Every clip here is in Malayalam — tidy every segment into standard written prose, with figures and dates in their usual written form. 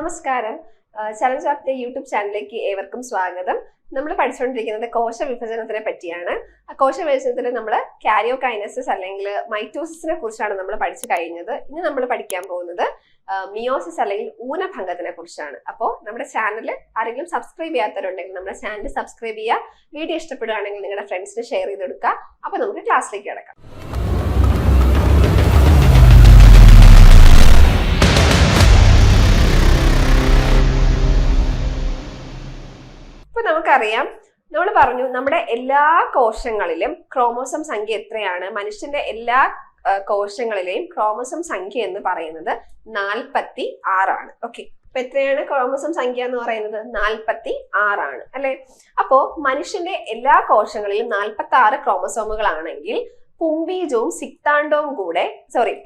നമസ്കാരം. ചലഞ്ച് ഓഫ് ദി യൂട്യൂബ് ചാനലിലേക്ക് ഏവർക്കും സ്വാഗതം. നമ്മൾ പഠിച്ചുകൊണ്ടിരിക്കുന്നത് കോശ വിഭജനത്തിനെ പറ്റിയാണ്. കോശ വിഭജനത്തിൽ നമ്മൾ കാരിയോകൈനസിസ് അല്ലെങ്കിൽ മൈറ്റോസിസിനെ കുറിച്ചാണ് നമ്മൾ പഠിച്ചു കഴിഞ്ഞത്. ഇനി നമ്മൾ പഠിക്കാൻ പോകുന്നത് മിയോസിസ് അല്ലെങ്കിൽ ഊനഭംഗത്തിനെ കുറിച്ചാണ്. അപ്പോൾ നമ്മുടെ ചാനൽ ആരെങ്കിലും സബ്സ്ക്രൈബ് ചെയ്യാത്തവരുണ്ടെങ്കിൽ നമ്മുടെ ചാനൽ സബ്സ്ക്രൈബ് ചെയ്യുക. വീഡിയോ ഇഷ്ടപ്പെടുകയാണെങ്കിൽ നിങ്ങളുടെ ഫ്രണ്ട്സിന് ഷെയർ ചെയ്ത് കൊടുക്കുക. അപ്പോൾ നമുക്ക് ക്ലാസ്സിലേക്ക് കിടക്കാം. ഇപ്പൊ നമുക്കറിയാം, നമ്മൾ പറഞ്ഞു നമ്മുടെ എല്ലാ കോശങ്ങളിലും ക്രോമോസം സംഖ്യ എത്രയാണ്? മനുഷ്യന്റെ എല്ലാ കോശങ്ങളിലെയും ക്രോമോസം സംഖ്യ എന്ന് പറയുന്നത് 46 ഓക്കെ. അപ്പൊ എത്രയാണ് ക്രോമോസം സംഖ്യ എന്ന് പറയുന്നത്? 46 അല്ലെ? അപ്പോ മനുഷ്യന്റെ എല്ലാ കോശങ്ങളിലും 46 ക്രോമസോമുകളാണെങ്കിൽ പുംബീജവും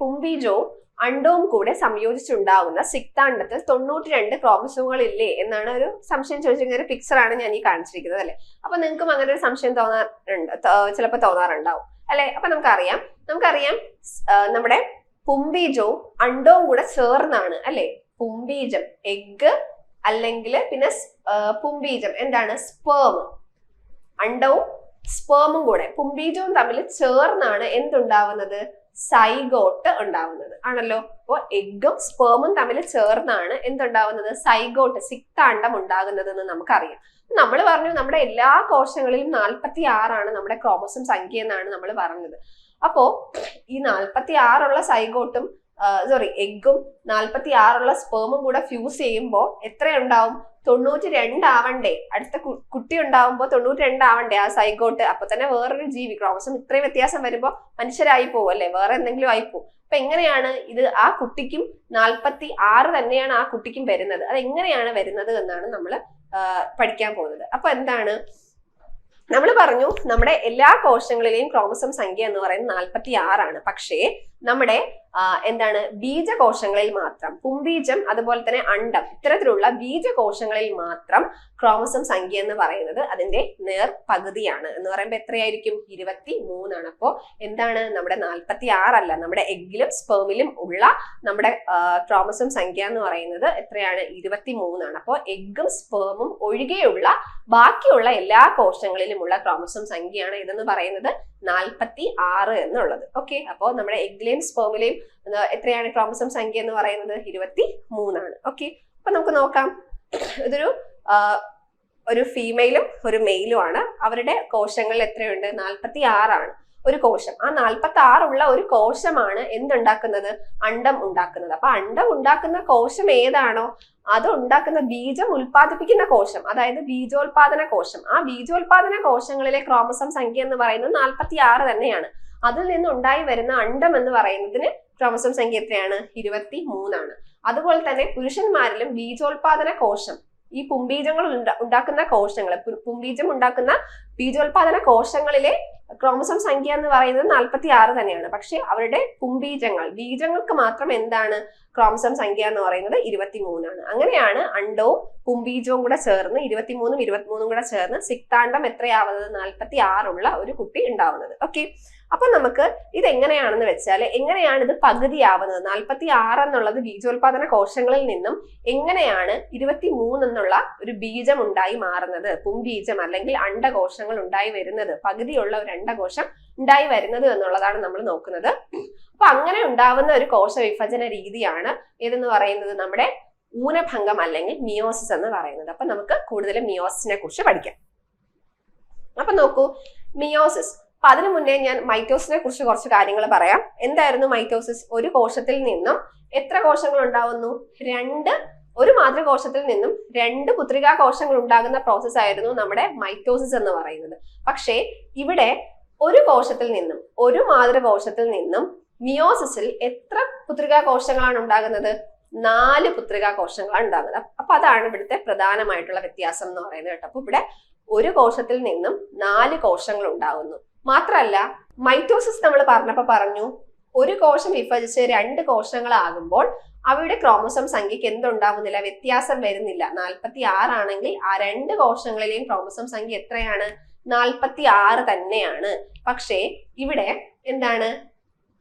പുംബീജവും അണ്ടവും കൂടെ സംയോജിച്ചുണ്ടാവുന്ന സിക്താണ്ഡത്തിൽ 92 ക്രോമസോമുകൾ ഇല്ലേ എന്നാണ് ഒരു സംശയം ചോദിച്ചിരിക്കുന്ന ഒരു പിക്ചർ ആണ് ഞാൻ ഈ കാണിച്ചിരിക്കുന്നത് അല്ലെ. അപ്പൊ നിങ്ങൾക്കും അങ്ങനെ ഒരു സംശയം ചിലപ്പോൾ തോന്നാറുണ്ടാവും അല്ലെ. അപ്പൊ നമുക്കറിയാം നമ്മുടെ പുംബീജവും അണ്ടവും കൂടെ ചേർന്നാണ് അല്ലെ പുംബീജം, എഗ് അല്ലെങ്കിൽ പിന്നെ പുംബീജം എന്താണ്? സ്പേം. അണ്ടവും സ്പേമും കൂടെ പുംബീജവും തമ്മിൽ ചേർന്നാണ് എന്തുണ്ടാവുന്നത്? സൈഗോട്ട് ഉണ്ടാവുന്നത് ആണല്ലോ. അപ്പോൾ എഗ്ഗും സ്പേമും തമ്മിൽ ചേർന്നാണ് എന്തുണ്ടാവുന്നത്? സൈഗോട്ട്, സിക്താണ്ഡം ഉണ്ടാകുന്നത് എന്ന് നമുക്കറിയാം. നമ്മൾ പറഞ്ഞു നമ്മുടെ എല്ലാ കോശങ്ങളിലും 46 നമ്മുടെ ക്രോമോസം സംഖ്യ എന്നാണ് നമ്മൾ പറഞ്ഞത്. അപ്പോ ഈ 46 സൈഗോട്ടും എഗ്ഗും 46 സ്പേമും കൂടെ ഫ്യൂസ് ചെയ്യുമ്പോൾ എത്രയുണ്ടാവും? 92 ആവണ്ടേ? അടുത്ത കുട്ടി ഉണ്ടാവുമ്പോ 92 ആവണ്ടേ ആ സൈഗോട്ട്? അപ്പൊ തന്നെ വേറൊരു ജീവി, ക്രോമോസം ഇത്രയും വ്യത്യാസം വരുമ്പോ മനുഷ്യരായി പോകും അല്ലെ, വേറെ എന്തെങ്കിലും ആയി പോകും. അപ്പൊ എങ്ങനെയാണ് ഇത് ആ കുട്ടിക്കും 46 തന്നെയാണ് ആ കുട്ടിക്കും വരുന്നത്? അത് എങ്ങനെയാണ് വരുന്നത് എന്നാണ് നമ്മൾ പഠിക്കാൻ പോകുന്നത്. അപ്പൊ എന്താണ് നമ്മൾ പറഞ്ഞു? നമ്മുടെ എല്ലാ കോശങ്ങളിലെയും ക്രോമോസം സംഖ്യ എന്ന് പറയുന്നത് 46 പക്ഷേ നമ്മുടെ എന്താണ് ബീജകോശങ്ങളിൽ മാത്രം, പുംബീജം അതുപോലെ തന്നെ അണ്ഡം, ഇത്തരത്തിലുള്ള ബീജകോശങ്ങളിൽ മാത്രം ക്രോമോസം സംഖ്യ എന്ന് പറയുന്നത് അതിന്റെ പകുതിയാണ്. എന്ന് പറയുമ്പോൾ എത്രയായിരിക്കും? 23. അപ്പോ എന്താണ് നമ്മുടെ 46 അല്ല, നമ്മുടെ എഗ്ഗിലും സ്പേമിലും ഉള്ള നമ്മുടെ ക്രോമോസം സംഖ്യ എന്ന് പറയുന്നത് എത്രയാണ്? 23. അപ്പോ എഗ്ഗും സ്പേമും ഒഴികെയുള്ള ബാക്കിയുള്ള എല്ലാ കോശങ്ങളിലുമുള്ള ക്രോമോസം സംഖ്യയാണ് ഇതെന്ന് പറയുന്നത് 46 എന്നുള്ളത്. ഓക്കെ. അപ്പോൾ നമ്മുടെ എഗ്ഗിലെയും സ്പേമിലെയും എത്രയാണ് ക്രോമോസം സംഖ്യ എന്ന് പറയുന്നത്? 23. ഓക്കെ. അപ്പൊ നമുക്ക് നോക്കാം. ഇതൊരു ഒരു ഫീമെയിലും ഒരു മെയിലും ആണ്. അവരുടെ കോശങ്ങളിൽ എത്രയുണ്ട്? 46 ഒരു കോശം. ആ 46 ഉള്ള ഒരു കോശമാണ് എന്തുണ്ടാക്കുന്നത്? അണ്ഡം ഉണ്ടാക്കുന്നത്. അപ്പൊ അണ്ഡം ഉണ്ടാക്കുന്ന കോശം ഏതാണോ അത് ഉണ്ടാക്കുന്ന ബീജം ഉൽപ്പാദിപ്പിക്കുന്ന കോശം, അതായത് ബീജോത്പാദന കോശം. ആ ബീജോത്പാദന കോശങ്ങളിലെ ക്രോമോസം സംഖ്യ എന്ന് പറയുന്നത് 46 തന്നെയാണ്. അതിൽ നിന്ന് ഉണ്ടായി വരുന്ന അണ്ഡം എന്ന് പറയുന്നതിന് ക്രോമോസം സംഖ്യ എത്രയാണ്? 23. അതുപോലെ തന്നെ പുരുഷന്മാരിലും ബീജോത്പാദന കോശം, ഈ പുംബീജങ്ങൾ ഉണ്ടാക്കുന്ന കോശങ്ങൾ, പുംബീജം ഉണ്ടാക്കുന്ന ബീജോത്പാദന കോശങ്ങളിലെ ക്രോമോസം സംഖ്യ എന്ന് പറയുന്നത് 46 തന്നെയാണ്. പക്ഷെ അവരുടെ ബീജങ്ങൾക്ക് മാത്രം എന്താണ് ക്രോമോസം സംഖ്യ എന്ന് പറയുന്നത്? 23. അങ്ങനെയാണ് അണ്ടവും പുംബീജവും കൂടെ ചേർന്ന് 23 കൂടെ ചേർന്ന് സിക്താണ്ഡം എത്രയാവുന്നത്? 46 ഒരു കുട്ടി ഉണ്ടാവുന്നത്. ഓക്കെ. അപ്പൊ നമുക്ക് ഇത് എങ്ങനെയാണെന്ന് വെച്ചാൽ, എങ്ങനെയാണ് ഇത് പകുതിയാവുന്നത്? 46 എന്നുള്ളത് ബീജോത്പാദന കോശങ്ങളിൽ നിന്നും എങ്ങനെയാണ് 23 എന്നുള്ള ഒരു ബീജം ഉണ്ടായി മാറുന്നത്, പുംബീജം അല്ലെങ്കിൽ അണ്ഡകോശങ്ങൾ ഉണ്ടായി വരുന്നത്, പകുതിയുള്ള ഒരു അണ്ഡകോശം ഉണ്ടായി വരുന്നത് എന്നുള്ളതാണ് നമ്മൾ നോക്കുന്നത്. അപ്പൊ അങ്ങനെ ഉണ്ടാവുന്ന ഒരു കോശ വിഭജന രീതിയാണ് ഏതെന്ന് പറയുന്നത്? നമ്മുടെ ഊനഭംഗം അല്ലെങ്കിൽ മിയോസിസ് എന്ന് പറയുന്നത്. അപ്പൊ നമുക്ക് കൂടുതൽ മിയോസിസിനെ കുറിച്ച് പഠിക്കാം. അപ്പൊ നോക്കൂ, മിയോസിസ്. അപ്പൊ അതിനു മുന്നേ ഞാൻ മൈറ്റോസിനെ കുറിച്ച് കുറച്ച് കാര്യങ്ങൾ പറയാം. എന്തായിരുന്നു മൈറ്റോസിസ്? ഒരു കോശത്തിൽ നിന്നും എത്ര കോശങ്ങൾ ഉണ്ടാവുന്നു? ഒരു മാതൃകോശത്തിൽ നിന്നും 2 പുത്രികാ കോശങ്ങൾ ഉണ്ടാകുന്ന പ്രോസസ് ആയിരുന്നു നമ്മുടെ മൈറ്റോസിസ് എന്ന് പറയുന്നത്. പക്ഷേ ഇവിടെ ഒരു മാതൃകോശത്തിൽ നിന്നും മിയോസിസിൽ എത്ര പുത്രികാ കോശങ്ങളാണ് ഉണ്ടാകുന്നത്? 4 പുത്രികാ കോശങ്ങളാണ് ഉണ്ടാകുന്നത്. അപ്പൊ അതാണ് ഇവിടുത്തെ പ്രധാനമായിട്ടുള്ള വ്യത്യാസം എന്ന് പറയുന്നത് കേട്ടോ. അപ്പൊ ഇവിടെ ഒരു കോശത്തിൽ നിന്നും 4 കോശങ്ങൾ ഉണ്ടാകുന്നു. മാത്രല്ല മൈറ്റോസിസ് നമ്മൾ പറഞ്ഞു ഒരു കോശം വിഭജിച്ച് 2 കോശങ്ങളാകുമ്പോൾ അവയുടെ ക്രോമോസം സംഖ്യക്ക് എന്തുണ്ടാവുന്നില്ല? വ്യത്യാസം വരുന്നില്ല. 46 ആണെങ്കിൽ ആ 2 കോശങ്ങളിലെയും ക്രോമോസം സംഖ്യ എത്രയാണ്? 46 തന്നെയാണ്. പക്ഷേ ഇവിടെ എന്താണ്?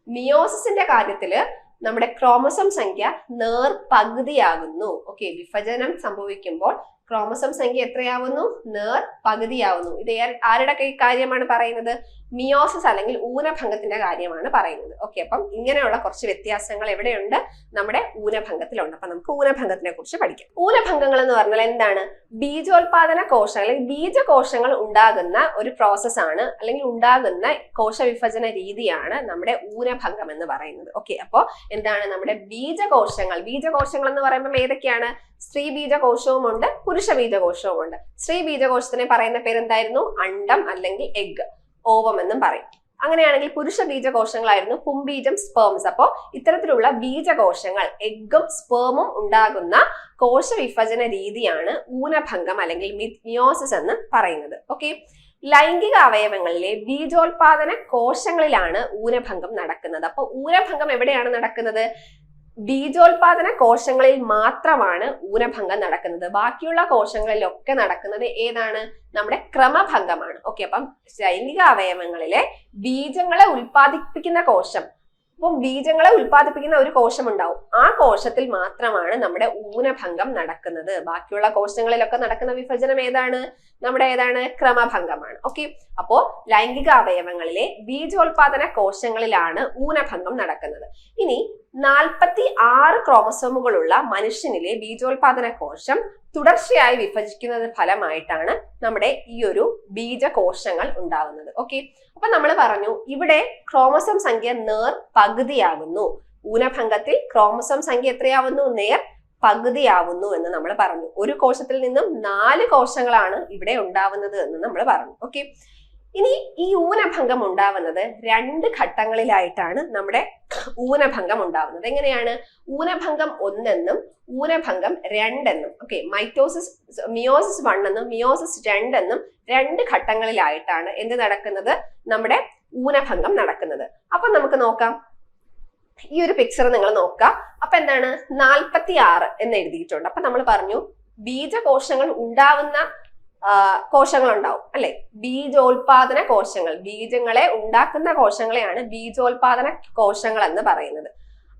മിയോസിസിന്റെ കാര്യത്തില് നമ്മുടെ ക്രോമസോം സംഖ്യ നേർപകുതിയാകുന്നു. ഓക്കെ, വിഭജനം സംഭവിക്കുമ്പോൾ ക്രോമസോം സംഖ്യ എത്രയാവുന്നു? നേർപകുതിയാവുന്നു. ഇത് ആരുടെ കാര്യമാണ് പറയുന്നത്? മിയോസിസ് അല്ലെങ്കിൽ ഊനഭംഗത്തിന്റെ കാര്യമാണ് പറയുന്നത്. ഓക്കെ, അപ്പം ഇങ്ങനെയുള്ള കുറച്ച് വ്യത്യാസങ്ങൾ എവിടെയുണ്ട്? നമ്മുടെ ഊനഭംഗത്തിലുണ്ട്. അപ്പൊ നമുക്ക് ഊനഭംഗത്തിനെ കുറിച്ച് പഠിക്കാം. ഊനഭംഗങ്ങൾ എന്ന് പറഞ്ഞാൽ എന്താണ്? ബീജോത്പാദന കോശങ്ങൾ അല്ലെങ്കിൽ ബീജകോശങ്ങൾ ഉണ്ടാകുന്ന ഒരു പ്രോസസ്സാണ്, അല്ലെങ്കിൽ ഉണ്ടാകുന്ന കോശവിഭജന രീതിയാണ് നമ്മുടെ ഊനഭംഗം എന്ന് പറയുന്നത്. ഓക്കെ, അപ്പോ എന്താണ്? നമ്മുടെ ബീജകോശങ്ങൾ എന്ന് പറയുമ്പോൾ ഏതൊക്കെയാണ്? സ്ത്രീ ബീജകോശവും ഉണ്ട്, പുരുഷ ബീജകോശവും ഉണ്ട്. സ്ത്രീ ബീജകോശത്തിനെ പറയുന്ന പേരെന്തായിരുന്നു? അണ്ഡം അല്ലെങ്കിൽ എഗ്, ഓവം എന്നും പറയും. അങ്ങനെയാണെങ്കിൽ പുരുഷ ബീജകോശങ്ങളായിരുന്നു പുംബീജം, സ്പേംസ്. അപ്പോ ഇത്തരത്തിലുള്ള ബീജകോശങ്ങൾ, എഗ്ഗും സ്പേമും ഉണ്ടാകുന്ന കോശവിഭജന രീതിയാണ് ഊനഭംഗം അല്ലെങ്കിൽ മിയോസിസ് എന്ന് പറയുന്നത്. ഓക്കെ, ലൈംഗിക അവയവങ്ങളിലെ ബീജോത്പാദന കോശങ്ങളിലാണ് ഊനഭംഗം നടക്കുന്നത്. അപ്പൊ ഊനഭംഗം എവിടെയാണ് നടക്കുന്നത്? ബീജോത്പാദന കോശങ്ങളിൽ മാത്രമാണ് ഊനഭംഗം നടക്കുന്നത്. ബാക്കിയുള്ള കോശങ്ങളിലൊക്കെ നടക്കുന്നത് ഏതാണ്? നമ്മുടെ ക്രമഭംഗമാണ്. ഓക്കെ, അപ്പം ലൈംഗിക അവയവങ്ങളിലെ ബീജങ്ങളെ ഉൽപ്പാദിപ്പിക്കുന്ന കോശം, അപ്പം ബീജങ്ങളെ ഉൽപ്പാദിപ്പിക്കുന്ന ഒരു കോശം ഉണ്ടാവും. ആ കോശത്തിൽ മാത്രമാണ് നമ്മുടെ ഊനഭംഗം നടക്കുന്നത്. ബാക്കിയുള്ള കോശങ്ങളിലൊക്കെ നടക്കുന്ന വിഭജനം ഏതാണ്? നമ്മുടെ ക്രമഭംഗമാണ്. ഓക്കെ, അപ്പോ ലൈംഗിക അവയവങ്ങളിലെ ബീജോത്പാദന കോശങ്ങളിലാണ് ഊനഭംഗം നടക്കുന്നത്. ഇനി 46 ക്രോമസോമുകളുള്ള മനുഷ്യനിലെ ബീജോത്പാദന കോശം തുടർച്ചയായി വിഭജിക്കുന്നത് ഫലമായിട്ടാണ് നമ്മുടെ ഈ ഒരു ബീജകോശങ്ങൾ ഉണ്ടാകുന്നത്. ഓക്കെ, അപ്പൊ നമ്മൾ പറഞ്ഞു ഇവിടെ ക്രോമസോം സംഖ്യ നേർപകുതിയാകുന്നു. ഊനഭംഗത്തിൽ ക്രോമസോം സംഖ്യ എത്രയാവുന്നു? നേർപകുതിയാവുന്നു എന്ന് നമ്മൾ പറഞ്ഞു. ഒരു കോശത്തിൽ നിന്നും 4 കോശങ്ങളാണ് ഇവിടെ ഉണ്ടാവുന്നത് എന്ന് നമ്മൾ പറഞ്ഞു. ഓക്കെ, ഇനി ഈ ഊനഭംഗം ഉണ്ടാവുന്നത് 2 ഘട്ടങ്ങളിലായിട്ടാണ് നമ്മുടെ ഊനഭംഗം ഉണ്ടാവുന്നത്. എങ്ങനെയാണ്? ഊനഭംഗം 1 എന്നും ഊനഭംഗം 2 എന്നും. ഓക്കെ, മിയോസിസ് 1 എന്നും മിയോസിസ് 2 എന്നും 2 ഘട്ടങ്ങളിലായിട്ടാണ് എന്ത് നടക്കുന്നത്? നമ്മുടെ ഊനഭംഗം നടക്കുന്നത്. അപ്പൊ നമുക്ക് നോക്കാം. ഈ ഒരു പിക്ചർ നിങ്ങൾ നോക്കുക. അപ്പൊ എന്താണ്? 46 എന്ന് എഴുതിയിട്ടുണ്ട്. അപ്പൊ നമ്മൾ പറഞ്ഞു ബീജകോശങ്ങൾ ഉണ്ടാവുന്ന കോശങ്ങൾ ഉണ്ടാവും അല്ലെ? ബീജോത്പാദന കോശങ്ങൾ, ബീജങ്ങളെ ഉണ്ടാക്കുന്ന കോശങ്ങളെയാണ് ബീജോത്പാദന കോശങ്ങൾ എന്ന് പറയുന്നത്.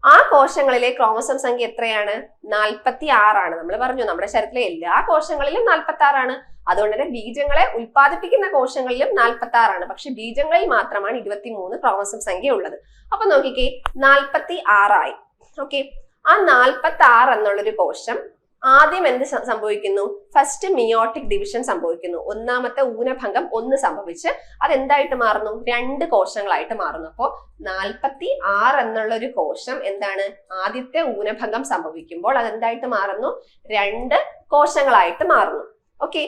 ആ കോശങ്ങളിലെ ക്രോമസോം സംഖ്യ എത്രയാണ്? 46 ആണ്. നമ്മൾ പറഞ്ഞു നമ്മുടെ ശരീരത്തിലെ എല്ലാ കോശങ്ങളിലും 46 ആണ്. അതുകൊണ്ട് തന്നെ ബീജങ്ങളെ ഉൽപ്പാദിപ്പിക്കുന്ന കോശങ്ങളിലും 46 ആണ്. പക്ഷെ ബീജങ്ങളിൽ മാത്രമാണ് 23 ക്രോമസോം സംഖ്യ ഉള്ളത്. അപ്പൊ നോക്കിക്കേ, 46 ആയി. ഓക്കെ, ആ 46 എന്നുള്ളൊരു കോശം ആദ്യം എന്ത് സംഭവിക്കുന്നു? ഫസ്റ്റ് മിയോട്ടിക് ഡിവിഷൻ സംഭവിക്കുന്നു. ഒന്നാമത്തെ ഊനഭംഗം 1 സംഭവിച്ച് അതെന്തായിട്ട് മാറുന്നു? 2 കോശങ്ങളായിട്ട് മാറുന്നു. അപ്പോ 46 എന്നുള്ള ഒരു കോശം എന്താണ്? ആദ്യത്തെ ഊനഭംഗം സംഭവിക്കുമ്പോൾ അതെന്തായിട്ട് മാറുന്നു? 2 കോശങ്ങളായിട്ട് മാറുന്നു. ഓക്കെ,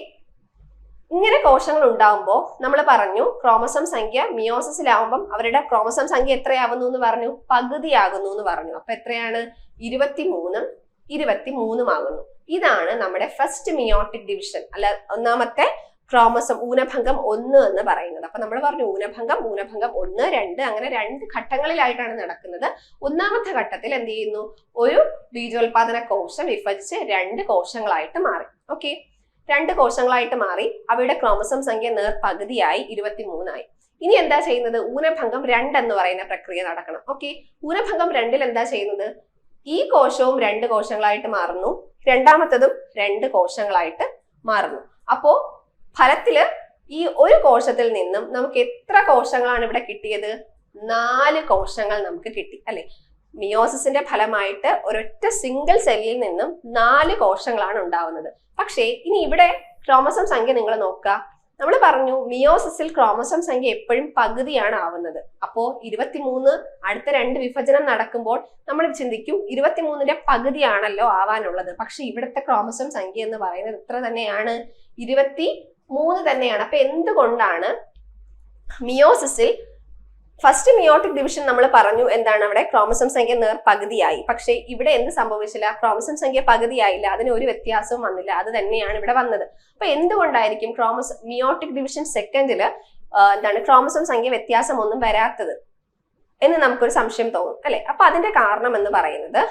ഇങ്ങനെ കോശങ്ങൾ ഉണ്ടാവുമ്പോൾ നമ്മൾ പറഞ്ഞു ക്രോമസോം സംഖ്യ മിയോസിസിലാവുമ്പം അവരുടെ ക്രോമസോം സംഖ്യ എത്രയാവുന്നു എന്ന് പറഞ്ഞു? പകുതിയാകുന്നു എന്ന് പറഞ്ഞു. അപ്പൊ എത്രയാണ്? 23 23 ആകുന്നു. ഇതാണ് നമ്മുടെ ഫസ്റ്റ് മിയോട്ടിക് ഡിവിഷൻ, അല്ല ഒന്നാമത്തെ ക്രോമസോം ഊനഭംഗം 1 എന്ന് പറയുന്നത്. അപ്പൊ നമ്മൾ പറഞ്ഞു ഊനഭംഗം 1, 2 അങ്ങനെ 2 ഘട്ടങ്ങളിലായിട്ടാണ് നടക്കുന്നത്. ഒന്നാമത്തെ ഘട്ടത്തിൽ എന്ത് ചെയ്യുന്നു? ഒരു ബീജോത്പാദന കോശം വിഭജിച്ച് 2 കോശങ്ങളായിട്ട് മാറി. ഓക്കെ, 2 കോശങ്ങളായിട്ട് മാറി. അവയുടെ ക്രോമസോം സംഖ്യ നേർപകുതിയായി 23 ആയി. ഇനി എന്താ ചെയ്യുന്നത്? ഊനഭംഗം 2 എന്ന് പറയുന്ന പ്രക്രിയ നടക്കണം. ഓക്കെ, ഊനഭംഗം 2ൽ എന്താ ചെയ്യുന്നത്? ഈ കോശവും 2 കോശങ്ങളായിട്ട് മാറുന്നു, രണ്ടാമത്തതും 2 കോശങ്ങളായിട്ട് മാറുന്നു. അപ്പോ ഫലത്തില് ഈ ഒരു കോശത്തിൽ നിന്നും നമുക്ക് എത്ര കോശങ്ങളാണ് ഇവിടെ കിട്ടിയത്? 4 കോശങ്ങൾ നമുക്ക് കിട്ടി അല്ലെ? മിയോസിസിന്റെ ഫലമായിട്ട് ഒരൊറ്റ സിംഗിൾ സെല്ലിൽ നിന്നും 4 കോശങ്ങളാണ് ഉണ്ടാവുന്നത്. പക്ഷേ ഇനി ഇവിടെ ക്രോമസോം സംഖ്യ നിങ്ങൾ നോക്കുക. നമ്മൾ പറഞ്ഞു മിയോസിസിൽ ക്രോമസോം സംഖ്യ എപ്പോഴും പകുതിയാണ് ആവുന്നത്. അപ്പോ 23 അടുത്ത 2 വിഭജനം നടക്കുമ്പോൾ നമ്മൾ ചിന്തിക്കും 23ന്റെ പകുതിയാണല്ലോ ആവാനുള്ളത്. പക്ഷെ ഇവിടുത്തെ ക്രോമസോം സംഖ്യ എന്ന് പറയുന്നത് എത്ര തന്നെയാണ്? 23 തന്നെയാണ്. അപ്പൊ എന്തുകൊണ്ടാണ് മിയോസിസിൽ ഫസ്റ്റ് മിയോട്ടിക് ഡിവിഷൻ നമ്മൾ പറഞ്ഞു എന്താണ്? അവിടെ ക്രോമസോം സംഖ്യ നേർപകുതിയായി. പക്ഷെ ഇവിടെ എന്ത് സംഭവിച്ചില്ല? ക്രോമസോം സംഖ്യ പകുതിയായില്ല. അതിന് ഒരു വ്യത്യാസവും വന്നില്ല. അത് തന്നെയാണ് ഇവിടെ വന്നത്. അപ്പൊ എന്തുകൊണ്ടായിരിക്കും മിയോട്ടിക് ഡിവിഷൻ സെക്കൻഡില് എന്താണ് ക്രോമസോം സംഖ്യ വ്യത്യാസം ഒന്നും വരാത്തത് എന്ന് നമുക്കൊരു സംശയം തോന്നും അല്ലെ? അപ്പൊ അതിന്റെ കാരണം എന്ന് പറയുന്നത്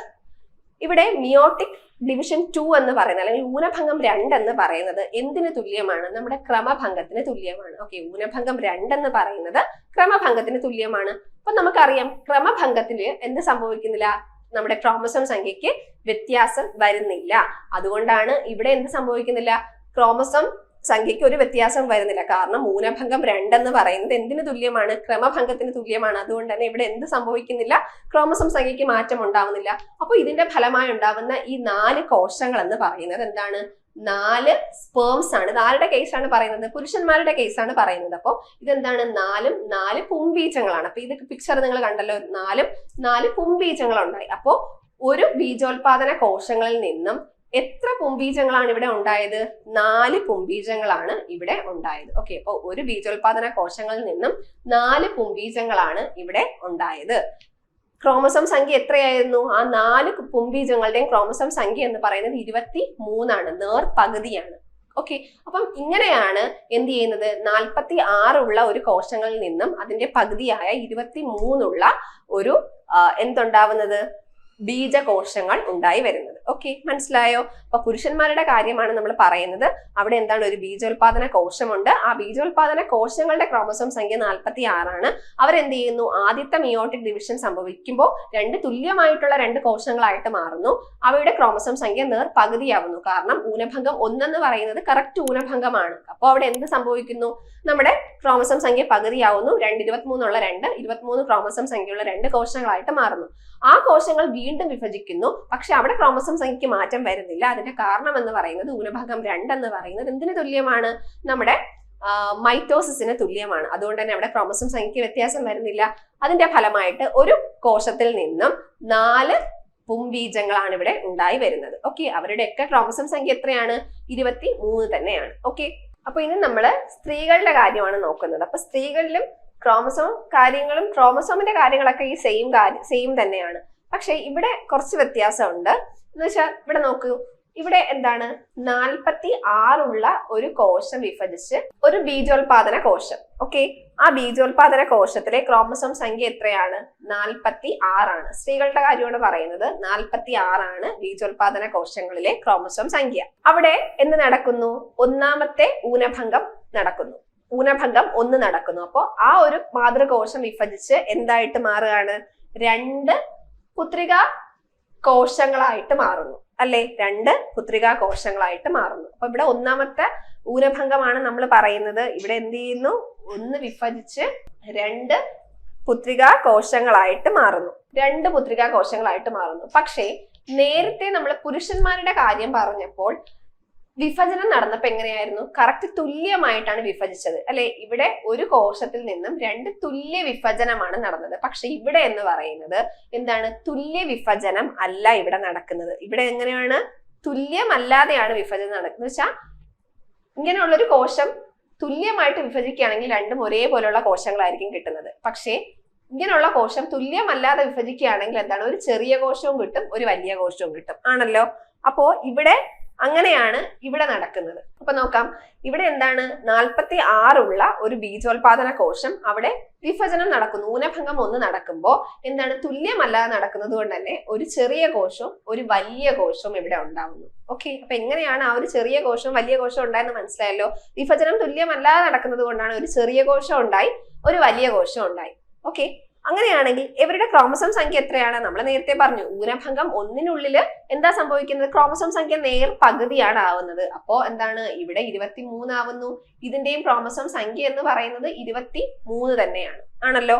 ഇവിടെ മിയോട്ടിക് ഡിവിഷൻ 2 എന്ന് പറയുന്നത് അല്ലെങ്കിൽ ഊനഭംഗം 2 എന്ന് പറയുന്നത് എന്തിന് തുല്യമാണ്? നമ്മുടെ ക്രമഭംഗത്തിന് തുല്യമാണ്. ഓക്കെ, ഊനഭംഗം 2 എന്ന് പറയുന്നത് ക്രമഭംഗത്തിന് തുല്യമാണ്. അപ്പൊ നമുക്കറിയാം ക്രമഭംഗത്തില് എന്ത് സംഭവിക്കുന്നില്ല? നമ്മുടെ ക്രോമസോം സംഖ്യക്ക് വ്യത്യാസം വരുന്നില്ല. അതുകൊണ്ടാണ് ഇവിടെ എന്ത് സംഭവിക്കുന്നില്ല? ക്രോമസോം സംഖ്യക്ക് ഒരു വ്യത്യാസം വരുന്നില്ല. കാരണം ഊനഭംഗം 2 എന്ന് പറയുന്നത് എന്തിനു തുല്യമാണ്? ക്രമഭംഗത്തിന് തുല്യമാണ്. അതുകൊണ്ട് തന്നെ ഇവിടെ എന്ത് സംഭവിക്കുന്നില്ല? ക്രോമസോം സംഖ്യക്ക് മാറ്റം ഉണ്ടാവുന്നില്ല. അപ്പൊ ഇതിന്റെ ഫലമായി ഉണ്ടാവുന്ന ഈ 4 കോശങ്ങൾ എന്ന് പറയുന്നത് എന്താണ്? 4 സ്പേംസ് ആണ്. ആരുടെ കേസാണ് പറയുന്നത്? പുരുഷന്മാരുടെ കേസാണ് പറയുന്നത്. അപ്പൊ ഇതെന്താണ്? 4 പുംബീജങ്ങളാണ്. അപ്പൊ ഇത് പിക്ചർ നിങ്ങൾ കണ്ടല്ലോ, 4 പുംബീജങ്ങൾ ഉണ്ടായി. അപ്പോ ഒരു ബീജോത്പാദന കോശങ്ങളിൽ നിന്നും എത്ര പുംബീജങ്ങളാണ് ഇവിടെ ഉണ്ടായത്? 4 പുംബീജങ്ങളാണ് ഇവിടെ ഉണ്ടായത്. ഓക്കെ, അപ്പൊ ഒരു ബീജോത്പാദന കോശങ്ങളിൽ നിന്നും 4 പുംബീജങ്ങളാണ് ഇവിടെ ഉണ്ടായത്. ക്രോമസോം സംഖ്യ എത്രയായിരുന്നു? ആ 4 പുംബീജങ്ങളുടെയും ക്രോമസോം സംഖ്യ എന്ന് പറയുന്നത് 23 ആണ്. പകുതിയാണ്. ഓക്കെ, അപ്പം ഇങ്ങനെയാണ് എന്ത് ചെയ്യുന്നത്? 46 ഉള്ള ഒരു കോശങ്ങളിൽ നിന്നും അതിന്റെ പകുതിയായ 23 ഉള്ള ഒരു എന്തുണ്ടാവുന്നത്? ബീജകോശങ്ങൾ ഉണ്ടായി വരുന്നത്. ഓക്കെ, മനസ്സിലായോ? അപ്പൊ പുരുഷന്മാരുടെ കാര്യമാണ് നമ്മൾ പറയുന്നത്. അവിടെ എന്താണ്? ഒരു ബീജോത്പാദന കോശമുണ്ട്. ആ ബീജോത്പാദന കോശങ്ങളുടെ ക്രോമസോം സംഖ്യ 46 ആണ്. അവരെന്ത് ചെയ്യുന്നു? ആദ്യത്തെ മിയോട്ടിക് ഡിവിഷൻ സംഭവിക്കുമ്പോൾ 2 തുല്യമായിട്ടുള്ള 2 കോശങ്ങളായിട്ട് മാറുന്നു. അവയുടെ ക്രോമസോം സംഖ്യ പകുതിയാവുന്നു. കാരണം ഊനഭംഗം 1 എന്ന് പറയുന്നത് കറക്റ്റ് ഊനഭംഗമാണ്. അപ്പോൾ അവിടെ എന്ത് സംഭവിക്കുന്നു? നമ്മുടെ ക്രോമസോം സംഖ്യ പകുതിയാവുന്നു. 23 ക്രോമസോം സംഖ്യയുള്ള 2 കോശങ്ങളായിട്ട് മാറുന്നു. ആ കോശങ്ങൾ വീണ്ടും വിഭജിക്കുന്നു. പക്ഷെ അവിടെ ക്രോമസോം സംഖ്യക്ക് മാറ്റം വരുന്നില്ല. അതിന്റെ കാരണം എന്ന് പറയുന്നത് ഊനഭംഗം 2 എന്ന് പറയുന്നത് എന്തിനു തുല്യമാണ്? നമ്മുടെ മൈറ്റോസിസിന് തുല്യമാണ്. അതുകൊണ്ട് തന്നെ അവിടെ ക്രോമസോം സംഖ്യക്ക് വ്യത്യാസം വരുന്നില്ല. അതിന്റെ ഫലമായിട്ട് ഒരു കോശത്തിൽ നിന്നും 4 പുംബീജങ്ങളാണ് ഇവിടെ ഉണ്ടായി വരുന്നത്. ഓക്കെ, അവരുടെയൊക്കെ ക്രോമസോം സംഖ്യ എത്രയാണ്? 23 തന്നെയാണ്. ഓക്കെ, അപ്പൊ ഇനി നമ്മള് സ്ത്രീകളുടെ കാര്യമാണ് നോക്കുന്നത്. അപ്പൊ സ്ത്രീകളിലും ക്രോമസോമിന്റെ കാര്യങ്ങളൊക്കെ ഈ സെയിം തന്നെയാണ്. പക്ഷെ ഇവിടെ കുറച്ച് വ്യത്യാസമുണ്ട്. എന്ന് വെച്ചാൽ ഇവിടെ നോക്കൂ, ഇവിടെ എന്താണ്? 46 ഉള്ള ഒരു കോശം വിഭജിച്ച് ഒരു ബീജോത്പാദന കോശം. ഓക്കെ, ആ ബീജോത്പാദന കോശത്തിലെ ക്രോമസോം സംഖ്യ എത്രയാണ്? 46 ആണ്. സ്ത്രീകളുടെ കാര്യമാണ് പറയുന്നത്. 46 ആണ് ബീജോത്പാദന കോശങ്ങളിലെ ക്രോമസോം സംഖ്യ. അവിടെ എന്ത് നടക്കുന്നു? ഒന്നാമത്തെ ഊനഭംഗം നടക്കുന്നു. ഊനഭംഗം 1 നടക്കുന്നു. അപ്പോ ആ ഒരു മാതൃകോശം വിഭജിച്ച് എന്തായിട്ട് മാറുകയാണ്? 2 പുത്രികാ കോശങ്ങളായിട്ട് മാറുന്നു. അല്ലെ? 2 പുത്രികാ കോശങ്ങളായിട്ട് മാറുന്നു. അപ്പൊ ഇവിടെ ഒന്നാമത്തെ ഊനഭംഗമാണ് നമ്മൾ പറയുന്നത്. ഇവിടെ എന്ത് ചെയ്യുന്നു? 1 വിഭജിച്ച് 2 പുത്രികാ കോശങ്ങളായിട്ട് മാറുന്നു. 2 പുത്രികാ കോശങ്ങളായിട്ട് മാറുന്നു. പക്ഷേ നേരത്തെ നമ്മൾ പുരുഷന്മാരുടെ കാര്യം പറഞ്ഞപ്പോൾ വിഭജനം നടന്നപ്പോ എങ്ങനെയായിരുന്നു? കറക്റ്റ് തുല്യമായിട്ടാണ് വിഭജിച്ചത്. അല്ലെ? ഇവിടെ ഒരു കോശത്തിൽ നിന്നും 2 തുല്യ വിഭജനമാണ് നടന്നത്. പക്ഷെ ഇവിടെ എന്ന് പറയുന്നത് എന്താണ്? തുല്യ വിഭജനം അല്ല ഇവിടെ നടക്കുന്നത്. ഇവിടെ എങ്ങനെയാണ്? തുല്യമല്ലാതെയാണ് വിഭജനം നടക്കുന്നത്. വെച്ചാൽ ഇങ്ങനെയുള്ളൊരു കോശം തുല്യമായിട്ട് വിഭജിക്കുകയാണെങ്കിൽ 2ഉം ഒരേപോലെയുള്ള കോശങ്ങളായിരിക്കും കിട്ടുന്നത്. പക്ഷേ ഇങ്ങനെയുള്ള കോശം തുല്യമല്ലാതെ വിഭജിക്കുകയാണെങ്കിൽ എന്താണ്? ഒരു ചെറിയ കോശവും കിട്ടും, ഒരു വലിയ കോശവും കിട്ടും. ആണല്ലോ? അപ്പോ ഇവിടെ അങ്ങനെയാണ് ഇവിടെ നടക്കുന്നത്. അപ്പൊ നോക്കാം, ഇവിടെ എന്താണ്? 46 ഉള്ള ഒരു ബീജോത്പാദന കോശം അവിടെ വിഭജനം നടക്കുന്നു. ഊനഭംഗം 1 നടക്കുമ്പോൾ എന്താണ്? തുല്യമല്ലാതെ നടക്കുന്നത് കൊണ്ട് തന്നെ ഒരു ചെറിയ കോശവും ഒരു വലിയ കോശവും ഇവിടെ ഉണ്ടാവുന്നു. ഓക്കെ, അപ്പൊ എങ്ങനെയാണ് ആ ഒരു ചെറിയ കോശവും വലിയ കോശവും ഉണ്ടായെന്ന് മനസ്സിലായല്ലോ. വിഭജനം തുല്യമല്ലാതെ നടക്കുന്നത് കൊണ്ടാണ് ഒരു ചെറിയ കോശം ഉണ്ടായി, ഒരു വലിയ കോശം ഉണ്ടായി. ഓക്കെ, അങ്ങനെയാണെങ്കിൽ ഇവരുടെ ക്രോമസോം സംഖ്യ എത്രയാണ്? നമ്മൾ നേരത്തെ പറഞ്ഞു, ഊനഭംഗം 1 എന്താ സംഭവിക്കുന്നത്? ക്രോമസോം സംഖ്യ പകുതിയാണ് ആവുന്നത്. അപ്പോ എന്താണ്? ഇവിടെ 23 ആവുന്നു. ഇതിന്റെയും ക്രോമസോം സംഖ്യ എന്ന് പറയുന്നത് 23 തന്നെയാണ്. ആണല്ലോ?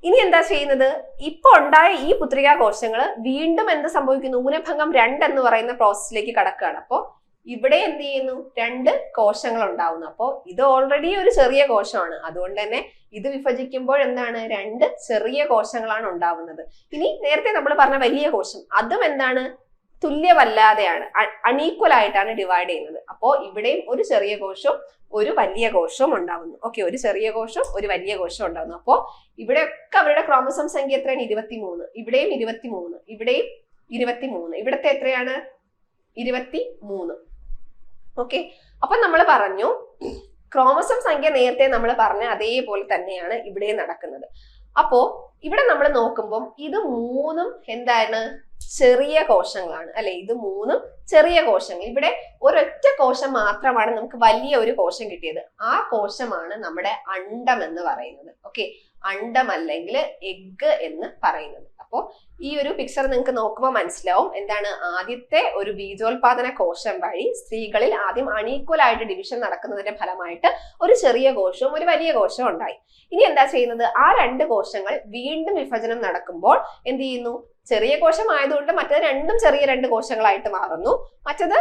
ഇനി എന്താ ചെയ്യുന്നത്? ഇപ്പൊ ഉണ്ടായ ഈ പുത്രികാ കോശങ്ങൾ വീണ്ടും എന്ത് സംഭവിക്കുന്നു? ഊനഭംഗം 2 എന്ന് പറയുന്ന പ്രോസസ്സിലേക്ക് കടക്കുകയാണ്. അപ്പോ ഇവിടെ എന്ത് ചെയ്യുന്നു? 2 കോശങ്ങൾ ഉണ്ടാവുന്നു. അപ്പോ ഇത് ഓൾറെഡി ഒരു ചെറിയ കോശമാണ്. അതുകൊണ്ട് തന്നെ ഇത് വിഭജിക്കുമ്പോൾ എന്താണ്? 2 ചെറിയ കോശങ്ങളാണ് ഉണ്ടാവുന്നത്. ഇനി നേരത്തെ നമ്മൾ പറഞ്ഞ വലിയ കോശം, അതും എന്താണ്? തുല്യമല്ലാതെയാണ്, അൺഈക്വൽ ആയിട്ടാണ് ഡിവൈഡ് ചെയ്യുന്നത്. അപ്പോ ഇവിടെയും ഒരു ചെറിയ കോശവും ഒരു വലിയ കോശവും ഉണ്ടാവുന്നു. ഓക്കെ, ഒരു ചെറിയ കോശവും ഒരു വലിയ കോശവും ഉണ്ടാവുന്നു. അപ്പോ ഇവിടെയൊക്കെ അവരുടെ ക്രോമസോം സംഖ്യ എത്രയാണ്? 23. ഇവിടെയും 23, ഇവിടെയും 23. ഇവിടത്തെ എത്രയാണ്? 23. ഓക്കെ, അപ്പൊ നമ്മൾ പറഞ്ഞു ക്രോമസോം സംഖ്യ നേരത്തെ നമ്മൾ പറഞ്ഞ അതേപോലെ തന്നെയാണ് ഇവിടെ നടക്കുന്നത്. അപ്പോ ഇവിടെ നമ്മൾ നോക്കുമ്പോൾ ഇത് 3ഉം എന്താണ്? ചെറിയ കോശങ്ങളാണ് അല്ലെ. ഇത് മൂന്നും ചെറിയ കോശങ്ങൾ. ഇവിടെ ഒരൊറ്റ കോശം മാത്രമാണ് നമുക്ക് വലിയ ഒരു കോശം കിട്ടിയത്. ആ കോശമാണ് നമ്മുടെ അണ്ഡം എന്ന് പറയുന്നത്. ഓക്കെ, അണ്ഡം അല്ലെങ്കിൽ എഗ് എന്ന് പറയുന്നത്. അപ്പോ ഈ ഒരു പിക്ചർ നിങ്ങൾക്ക് നോക്കുമ്പോൾ മനസ്സിലാവും എന്താണ്. ആദ്യത്തെ ഒരു ബീജോത്പാദന കോശം വഴി സ്ത്രീകളിൽ ആദ്യം അണീക്വൽ ആയിട്ട് ഡിവിഷൻ നടക്കുന്നതിന്റെ ഫലമായിട്ട് ഒരു ചെറിയ കോശവും ഒരു വലിയ കോശവും ഉണ്ടായി. ഇനി എന്താ ചെയ്യുന്നത്, ആ രണ്ട് കോശങ്ങൾ വീണ്ടും വിഭജനം നടക്കുമ്പോൾ എന്ത് ചെയ്യുന്നു, ചെറിയ കോശം ആയതുകൊണ്ട് മറ്റേത് രണ്ടും ചെറിയ രണ്ട് കോശങ്ങളായിട്ട് മാറുന്നു. മറ്റത്